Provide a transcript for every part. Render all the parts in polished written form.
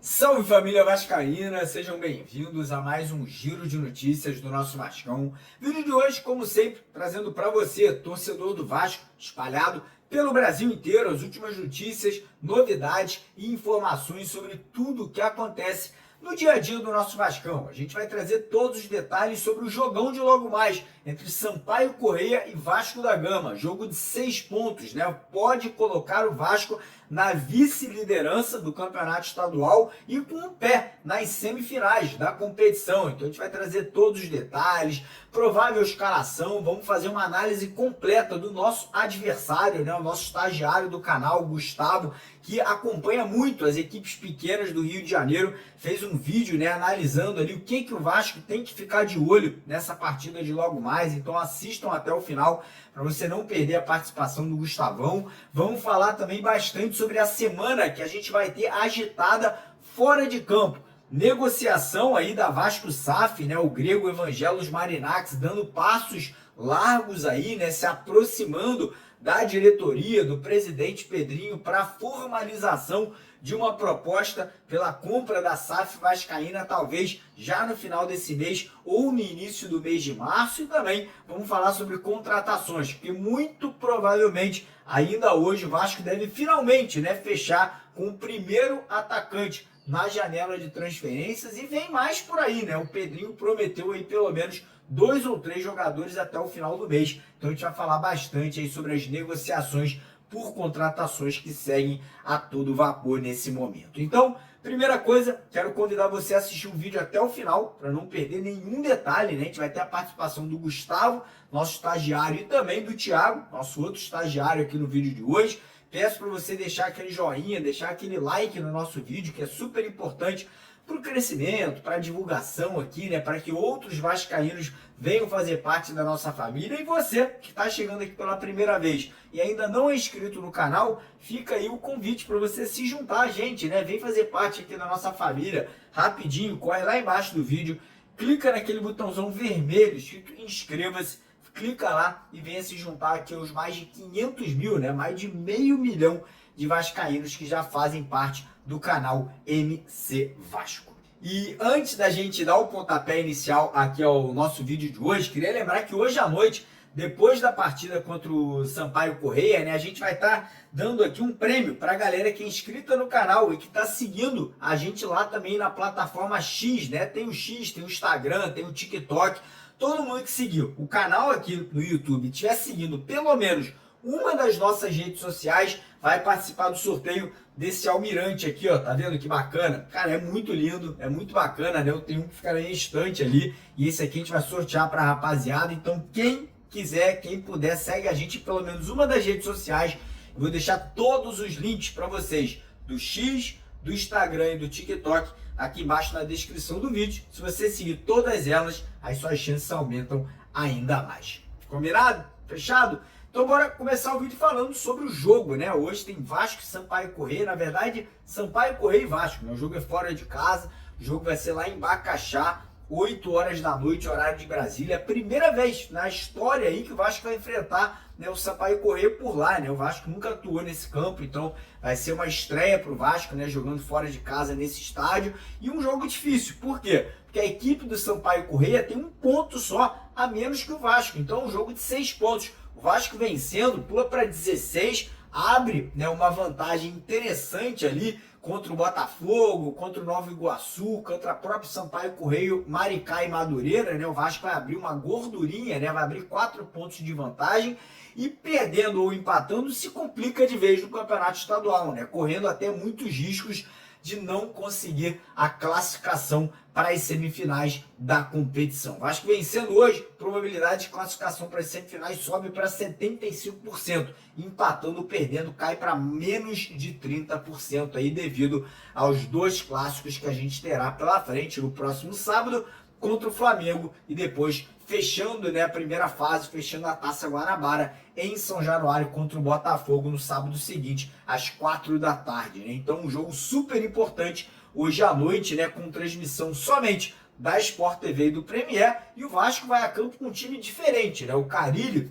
Salve família vascaína, sejam bem-vindos a mais um giro de notícias do nosso Vascão. Vídeo de hoje, como sempre, trazendo para você, torcedor do Vasco, espalhado pelo Brasil inteiro, as últimas notícias, novidades e informações sobre tudo o que acontece no dia a dia do nosso Vascão. A gente vai trazer todos os detalhes sobre o jogão de logo mais entre Sampaio Corrêa e Vasco da Gama. Jogo de 6 pontos, né? Pode colocar o Vasco na vice-liderança do campeonato estadual e com um pé nas semifinais da competição. Então a gente vai trazer todos os detalhes, provável escalação, vamos fazer uma análise completa do nosso adversário, né? O nosso estagiário do canal, o Gustavo, que acompanha muito as equipes pequenas do Rio de Janeiro, fez um vídeo, né, analisando ali o que o Vasco tem que ficar de olho nessa partida de logo mais. Então assistam até o final para você não perder a participação do Gustavão. Vamos falar também bastante sobre a semana que a gente vai ter agitada fora de campo. Negociação aí da Vasco SAF, né, o grego Evangelos Marinakis dando passos largos aí, né, se aproximando da diretoria, do presidente Pedrinho, para a formalização de uma proposta pela compra da SAF vascaína, talvez já no final desse mês ou no início do mês de março. E também vamos falar sobre contratações, porque muito provavelmente ainda hoje o Vasco deve finalmente, né, fechar com o primeiro atacante na janela de transferências, e vem mais por aí, né? O Pedrinho prometeu aí pelo menos 2 ou 3 jogadores até o final do mês. Então a gente vai falar bastante aí sobre as negociações por contratações que seguem a todo vapor nesse momento. Então, primeira coisa, quero convidar você a assistir o vídeo até o final, para não perder nenhum detalhe, né? A gente vai ter a participação do Gustavo, nosso estagiário, e também do Thiago, nosso outro estagiário aqui no vídeo de hoje. Peço para você deixar aquele joinha, deixar aquele like no nosso vídeo, que é super importante para o crescimento, para a divulgação aqui, né? Para que outros vascaínos venham fazer parte da nossa família. E você que está chegando aqui pela primeira vez e ainda não é inscrito no canal, fica aí o convite para você se juntar a gente, né? Vem fazer parte aqui da nossa família rapidinho, corre lá embaixo do vídeo, clica naquele botãozão vermelho escrito inscreva-se, clica lá e venha se juntar aqui aos mais de 500 mil, né? Mais de 500 mil de vascaínos que já fazem parte do canal MC Vasco. E antes da gente dar o pontapé inicial aqui ao nosso vídeo de hoje, queria lembrar que hoje à noite, depois da partida contra o Sampaio Corrêa, né, a gente vai estar dando aqui um prêmio para a galera que é inscrita no canal e que está seguindo a gente lá também na plataforma X, né? Tem o X, tem o Instagram, tem o TikTok. Todo mundo que seguiu o canal aqui no YouTube e estiver seguindo pelo menos uma das nossas redes sociais vai participar do sorteio desse almirante aqui, ó. Tá vendo que bacana? Cara, é muito lindo, é muito bacana, né? Eu tenho um que fica na minha estante ali e esse aqui a gente vai sortear para a rapaziada. Então quem quiser, quem puder, segue a gente em pelo menos uma das redes sociais. Eu vou deixar todos os links para vocês do X, do Instagram e do TikTok aqui embaixo na descrição do vídeo. Se você seguir todas elas, as suas chances aumentam ainda mais. Combinado? Fechado? Então bora começar o vídeo falando sobre o jogo, né? Hoje tem Vasco e Sampaio Corrêa. Na verdade, Sampaio Corrêa e Vasco, né? O jogo é fora de casa, o jogo vai ser lá em Bacaxá, 8 horas da noite, horário de Brasília. Primeira vez na história aí que o Vasco vai enfrentar, né, o Sampaio Corrêa por lá, né? O Vasco nunca atuou nesse campo, então vai ser uma estreia para o Vasco, né, jogando fora de casa nesse estádio. E um jogo difícil, por quê? Porque a equipe do Sampaio Corrêa tem um ponto só a menos que o Vasco, então um jogo de 6 pontos. O Vasco vencendo, pula para 16, abre, né, uma vantagem interessante ali contra o Botafogo, contra o Nova Iguaçu, contra a própria Sampaio Corrêa, Maricá e Madureira, né? O Vasco vai abrir uma gordurinha, né? Vai abrir 4 pontos de vantagem e perdendo ou empatando se complica de vez no campeonato estadual, né? Correndo até muitos riscos de não conseguir a classificação para as semifinais da competição. Vasco vencendo hoje, probabilidade de classificação para as semifinais sobe para 75%, empatando ou perdendo cai para menos de 30% aí devido aos 2 clássicos que a gente terá pela frente no próximo sábado contra o Flamengo e depois fechando, né, a primeira fase, fechando a Taça Guanabara em São Januário contra o Botafogo no sábado seguinte, às 4 da tarde. Né? Então um jogo super importante hoje à noite, né, com transmissão somente da Sport TV e do Premier, e o Vasco vai a campo com um time diferente, né? O Carille,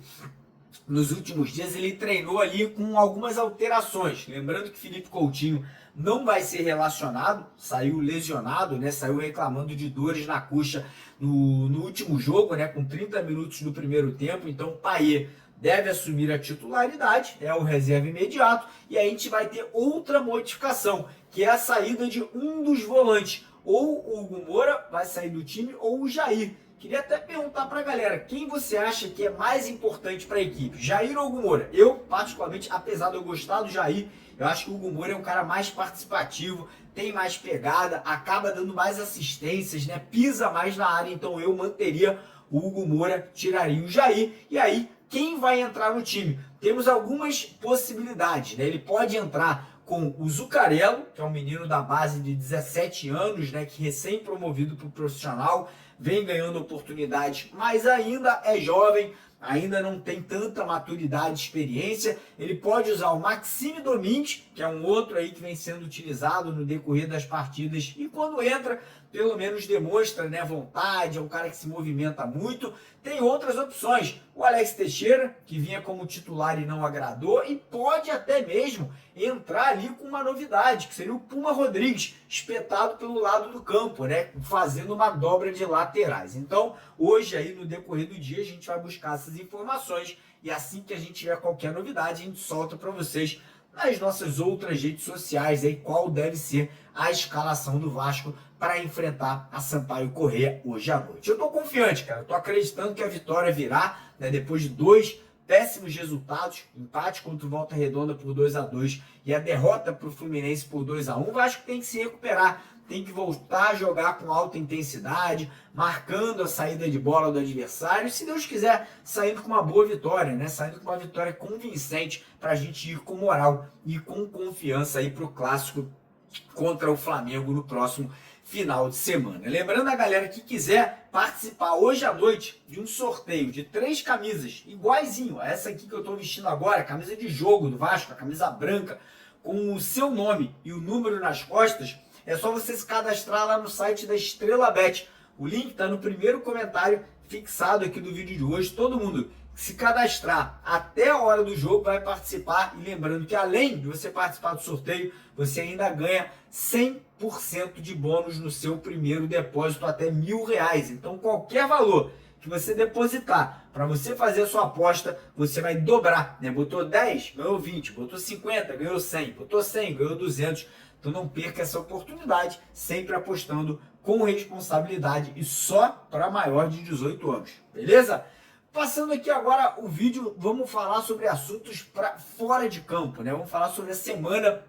nos últimos dias, ele treinou ali com algumas alterações. Lembrando que Felipe Coutinho não vai ser relacionado, saiu lesionado, né? Saiu reclamando de dores na coxa no último jogo, né? Com 30 minutos do primeiro tempo. Então, Payet deve assumir a titularidade, é o reserva imediato. E aí a gente vai ter outra modificação, que é a saída de um dos volantes. Ou o Hugo Moura vai sair do time, ou o Jair. Queria até perguntar para a galera, quem você acha que é mais importante para a equipe? Jair ou Hugo Moura? Eu, particularmente, apesar de eu gostar do Jair, eu acho que o Hugo Moura é um cara mais participativo, tem mais pegada, acaba dando mais assistências, né? Pisa mais na área, então eu manteria o Hugo Moura, tiraria o Jair. E aí, quem vai entrar no time? Temos algumas possibilidades, né? Ele pode entrar com o Zuccarello, que é um menino da base de 17 anos, né? Que recém-promovido para o profissional, vem ganhando oportunidades, mas ainda é jovem, ainda não tem tanta maturidade e experiência. Ele pode usar o Maxime Domingues, que é um outro aí que vem sendo utilizado no decorrer das partidas, e quando entra, pelo menos demonstra, né, vontade, é um cara que se movimenta muito. Tem outras opções, o Alex Teixeira, que vinha como titular e não agradou, e pode até mesmo entrar ali com uma novidade, que seria o Puma Rodrigues, espetado pelo lado do campo, né, fazendo uma dobra de laterais. Então, hoje aí no decorrer do dia a gente vai buscar essas informações, e assim que a gente tiver qualquer novidade, a gente solta para vocês nas nossas outras redes sociais aí qual deve ser a escalação do Vasco para enfrentar a Sampaio Corrêa hoje à noite. Eu tô confiante, cara, eu tô acreditando que a vitória virá, né, depois de 2 péssimos resultados, empate contra o Volta Redonda por 2-2 e a derrota para o Fluminense por 2-1. O Vasco tem que se recuperar, tem que voltar a jogar com alta intensidade, marcando a saída de bola do adversário, se Deus quiser, saindo com uma boa vitória, né? Saindo com uma vitória convincente para a gente ir com moral e com confiança aí para o clássico contra o Flamengo no próximo final de semana. Lembrando a galera que quiser participar hoje à noite de um sorteio de 3 camisas, iguaizinho a essa aqui que eu estou vestindo agora, camisa de jogo do Vasco, a camisa branca, com o seu nome e o número nas costas, é só você se cadastrar lá no site da Estrela Bet. O link está no primeiro comentário fixado aqui do vídeo de hoje. Todo mundo que se cadastrar até a hora do jogo vai participar. E lembrando que além de você participar do sorteio, você ainda ganha 100% de bônus no seu primeiro depósito até R$1.000. Então qualquer valor que você depositar para você fazer a sua aposta, você vai dobrar, né? Botou 10, ganhou 20, botou 50, ganhou 100, botou 100, ganhou 200. Então não perca essa oportunidade, sempre apostando com responsabilidade e só para maior de 18 anos, beleza? Passando aqui agora o vídeo, vamos falar sobre assuntos para fora de campo, né? Vamos falar sobre a semana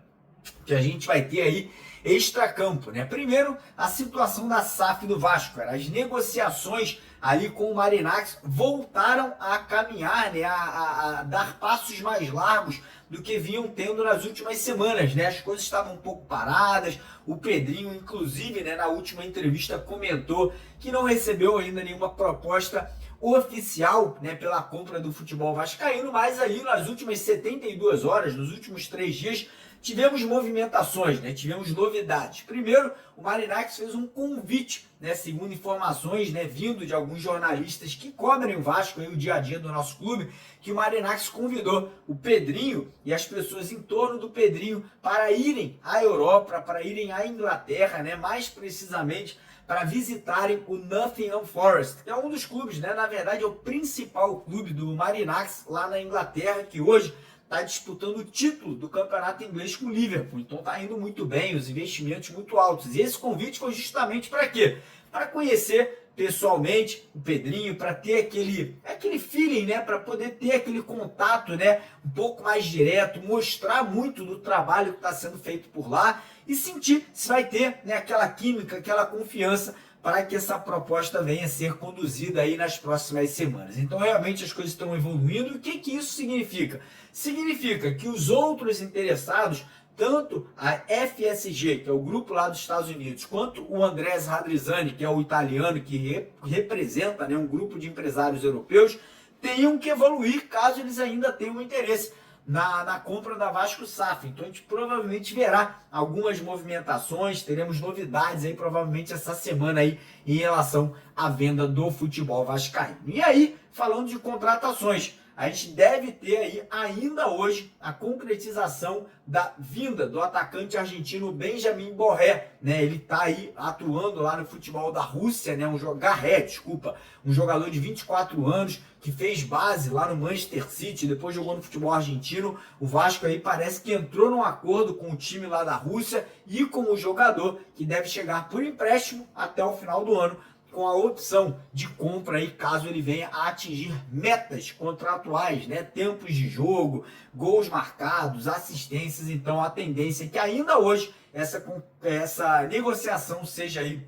que a gente vai ter aí extracampo, né? Primeiro, a situação da SAF do Vasco, cara. As negociações ali com o Marinaccio voltaram a caminhar, né? A dar passos mais largos do que vinham tendo nas últimas semanas, né? As coisas estavam um pouco paradas. O Pedrinho, inclusive, né, na última entrevista comentou que não recebeu ainda nenhuma proposta oficial, né, pela compra do futebol vascaíno, mas aí nas últimas 72 horas, nos últimos 3 dias, tivemos movimentações, né? Tivemos novidades. Primeiro, o Marinaccio fez um convite, né? Segundo informações, né, vindo de alguns jornalistas que cobrem o Vasco, aí, o dia a dia do nosso clube, que o Marinaccio convidou o Pedrinho e as pessoas em torno do Pedrinho para irem à Europa, para irem à Inglaterra, né? Mais precisamente para visitarem o Nottingham Forest, que é um dos clubes, né? Na verdade, é o principal clube do Marinaccio lá na Inglaterra, que hoje está disputando o título do campeonato inglês com o Liverpool. Então está indo muito bem, os investimentos muito altos. E esse convite foi justamente para quê? Para conhecer pessoalmente o Pedrinho, para ter aquele feeling, né? Para poder ter aquele contato, né, um pouco mais direto, mostrar muito do trabalho que está sendo feito por lá e sentir se vai ter, né, aquela química, aquela confiança para que essa proposta venha a ser conduzida aí nas próximas semanas. Então, realmente, as coisas estão evoluindo. E o que isso significa? Significa que os outros interessados, tanto a FSG, que é o grupo lá dos Estados Unidos, quanto o Andrés Radrizzani, que é o italiano que representa, né, um grupo de empresários europeus, tenham que evoluir caso eles ainda tenham interesse na compra da Vasco SAF. Então a gente provavelmente verá algumas movimentações, teremos novidades aí provavelmente essa semana aí em relação à venda do futebol vascaíno. E aí, falando de contratações, a gente deve ter aí ainda hoje a concretização da vinda do atacante argentino Benjamin Borré, né? Ele tá aí atuando lá no futebol da Rússia, né? Um jogador de 24 anos que fez base lá no Manchester City, depois jogou no futebol argentino. O Vasco aí parece que entrou num acordo com o time lá da Rússia e com o jogador, que deve chegar por empréstimo até o final do ano, com a opção de compra aí, caso ele venha a atingir metas contratuais, né? Tempos de jogo, gols marcados, assistências. Então a tendência é que ainda hoje essa negociação seja aí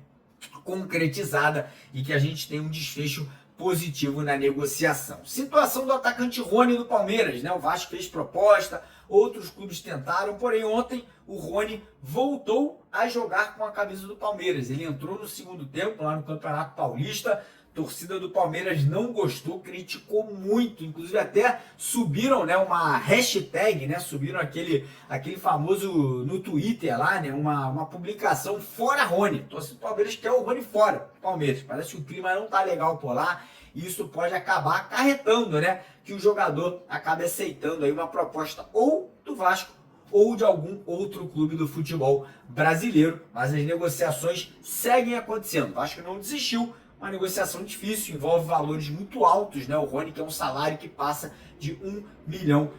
concretizada e que a gente tenha um desfecho positivo na negociação. Situação do atacante Rony do Palmeiras, né? O Vasco fez proposta, outros clubes tentaram, porém ontem o Rony voltou a jogar com a camisa do Palmeiras. Ele entrou no segundo tempo lá no Campeonato Paulista. A torcida do Palmeiras não gostou, criticou muito, inclusive até subiram, né, uma hashtag, né, subiram aquele famoso no Twitter lá, né, uma publicação fora Rony. A torcida do Palmeiras quer o Rony fora do Palmeiras. Parece que o clima não tá legal por lá. E isso pode acabar acarretando, né, que o jogador acabe aceitando aí uma proposta ou do Vasco ou de algum outro clube do futebol brasileiro. Mas as negociações seguem acontecendo. O Vasco não desistiu. Uma negociação difícil, envolve valores muito altos, né? O Rony, que é um salário que passa de R$1 milhão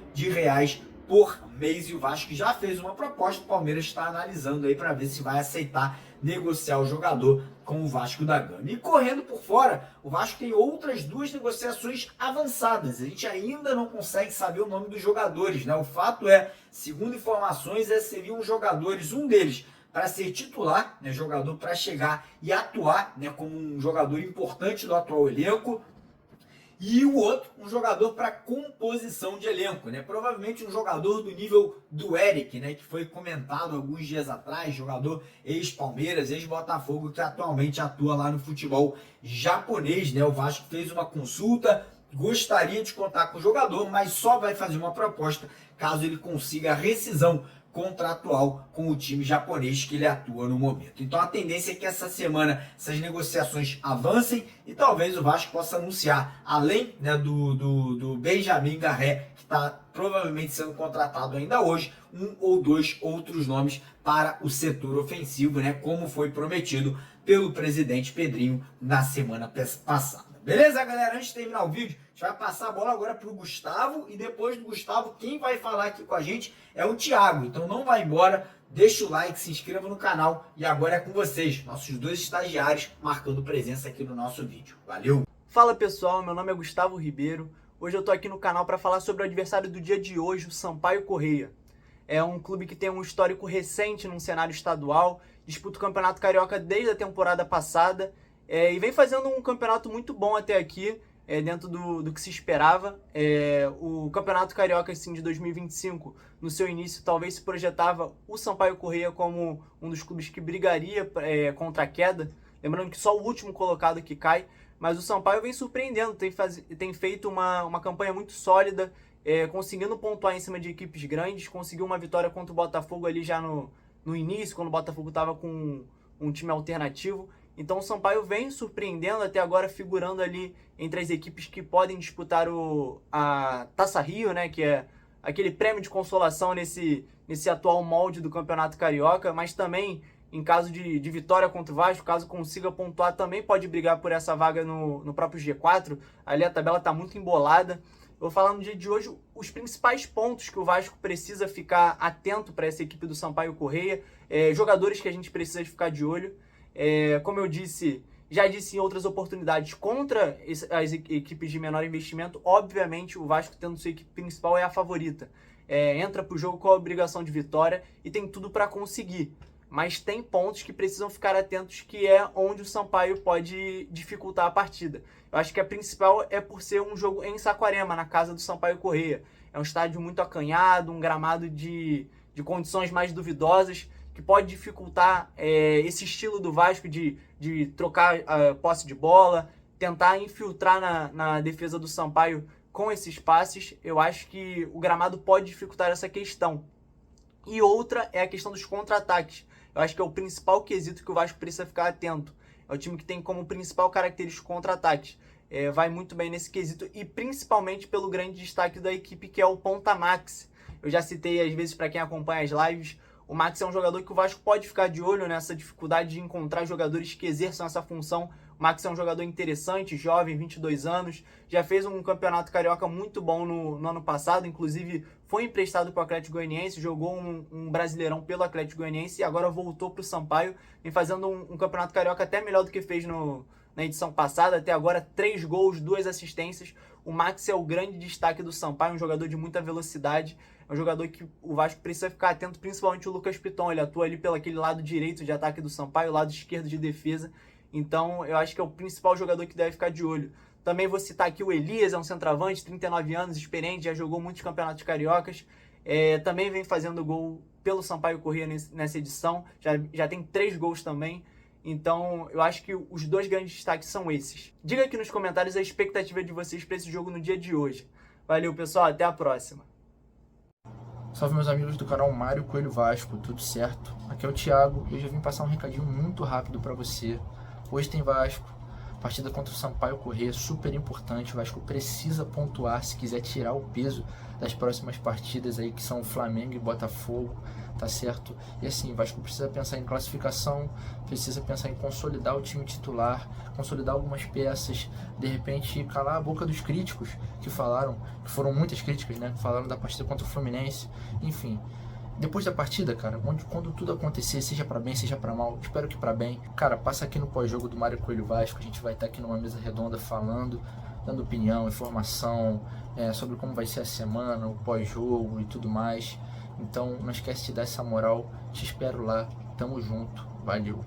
por mês, e o Vasco já fez uma proposta. O Palmeiras está analisando aí para ver se vai aceitar negociar o jogador com o Vasco da Gama. E correndo por fora, o Vasco tem outras duas negociações avançadas. A gente ainda não consegue saber o nome dos jogadores, né? O fato é, segundo informações, seriam jogadores, um deles para ser titular, né, jogador para chegar e atuar, né, como um jogador importante do atual elenco, e o outro, um jogador para composição de elenco, né, provavelmente um jogador do nível do Eric, né, que foi comentado alguns dias atrás, jogador ex-Palmeiras, ex-Botafogo, que atualmente atua lá no futebol japonês, né. O Vasco fez uma consulta, gostaria de contar com o jogador, mas só vai fazer uma proposta caso ele consiga a rescisão contratual com o time japonês que ele atua no momento. Então a tendência é que essa semana essas negociações avancem e talvez o Vasco possa anunciar, além, né, do Benjamin Borré, que está provavelmente sendo contratado ainda hoje, um ou dois outros nomes para o setor ofensivo, né, como foi prometido pelo presidente Pedrinho na semana passada. Beleza, galera? Antes de terminar o vídeo, a gente vai passar a bola agora para o Gustavo, e depois do Gustavo, quem vai falar aqui com a gente é o Thiago. Então não vai embora, deixa o like, se inscreva no canal, e agora é com vocês, nossos dois estagiários marcando presença aqui no nosso vídeo. Valeu! Fala pessoal, meu nome é Gustavo Ribeiro. Hoje eu tô aqui no canal para falar sobre o adversário do dia de hoje, o Sampaio Corrêa. É um clube que tem um histórico recente num cenário estadual, disputa o Campeonato Carioca desde a temporada passada, e vem fazendo um campeonato muito bom até aqui, dentro do que se esperava. O Campeonato Carioca assim, de 2025, no seu início, talvez se projetava o Sampaio Corrêa como um dos clubes que brigaria contra a queda. Lembrando que só o último colocado que cai, mas o Sampaio vem surpreendendo, tem feito uma campanha muito sólida, conseguindo pontuar em cima de equipes grandes, conseguiu uma vitória contra o Botafogo ali já no início, quando o Botafogo estava com um time alternativo. Então o Sampaio vem surpreendendo, até agora figurando ali entre as equipes que podem disputar a Taça Rio, né, que é aquele prêmio de consolação nesse atual molde do Campeonato Carioca, mas também em caso de vitória contra o Vasco, caso consiga pontuar, também pode brigar por essa vaga no próprio G4. Ali a tabela está muito embolada. Eu vou falar no dia de hoje os principais pontos que o Vasco precisa ficar atento para essa equipe do Sampaio Corrêa, jogadores que a gente precisa ficar de olho. Como eu já disse em outras oportunidades, contra as equipes de menor investimento, obviamente o Vasco, tendo sua equipe principal, é a favorita. Entra para o jogo com a obrigação de vitória e tem tudo para conseguir. Mas tem pontos que precisam ficar atentos, que é onde o Sampaio pode dificultar a partida. Eu acho que a principal é por ser um jogo em Saquarema, na casa do Sampaio Corrêa. É um estádio muito acanhado, um gramado de condições mais duvidosas, que pode dificultar esse estilo do Vasco de trocar a posse de bola, tentar infiltrar na defesa do Sampaio com esses passes, eu acho que o gramado pode dificultar essa questão. E outra é a questão dos contra-ataques. Eu acho que é o principal quesito que o Vasco precisa ficar atento. É o time que tem como principal característica contra-ataques. Vai muito bem nesse quesito e principalmente pelo grande destaque da equipe, que é o ponta Maxi. Eu já citei às vezes para quem acompanha as lives, o Maxi é um jogador que o Vasco pode ficar de olho nessa dificuldade de encontrar jogadores que exerçam essa função. O Maxi é um jogador interessante, jovem, 22 anos, já fez um campeonato carioca muito bom no ano passado, inclusive foi emprestado para o Atlético Goianiense, jogou um Brasileirão pelo Atlético Goianiense e agora voltou para o Sampaio, vem fazendo um campeonato carioca até melhor do que fez na edição passada, até agora 3 gols, 2 assistências. O Maxi é o grande destaque do Sampaio, um jogador de muita velocidade, é um jogador que o Vasco precisa ficar atento, principalmente o Lucas Piton, ele atua ali pelo aquele lado direito de ataque do Sampaio, lado esquerdo de defesa, então eu acho que é o principal jogador que deve ficar de olho. Também vou citar aqui o Elias, é um centroavante, 39 anos, experiente, já jogou muitos campeonatos cariocas, também vem fazendo gol pelo Sampaio Corrêa nessa edição, já tem 3 gols também. Então, eu acho que os 2 grandes destaques são esses. Diga aqui nos comentários a expectativa de vocês para esse jogo no dia de hoje. Valeu, pessoal. Até a próxima. Salve, meus amigos do canal Mário Coelho Vasco, tudo certo? Aqui é o Thiago e hoje eu vim passar um recadinho muito rápido para você. Hoje tem Vasco, partida contra o Sampaio Corrêa, super importante. O Vasco precisa pontuar se quiser tirar o peso das próximas partidas aí, que são Flamengo e Botafogo, tá certo? E assim, o Vasco precisa pensar em classificação, precisa pensar em consolidar o time titular, consolidar algumas peças, de repente calar a boca dos críticos que falaram, que foram muitas críticas, né? Que falaram da partida contra o Fluminense, enfim. Depois da partida, cara, quando tudo acontecer, seja pra bem, seja pra mal, espero que pra bem, cara, passa aqui no pós-jogo do Mário Coelho Vasco, a gente vai estar aqui numa mesa redonda falando, dando opinião, informação sobre como vai ser a semana, o pós-jogo e tudo mais. Então não esquece de dar essa moral, te espero lá, tamo junto, valeu.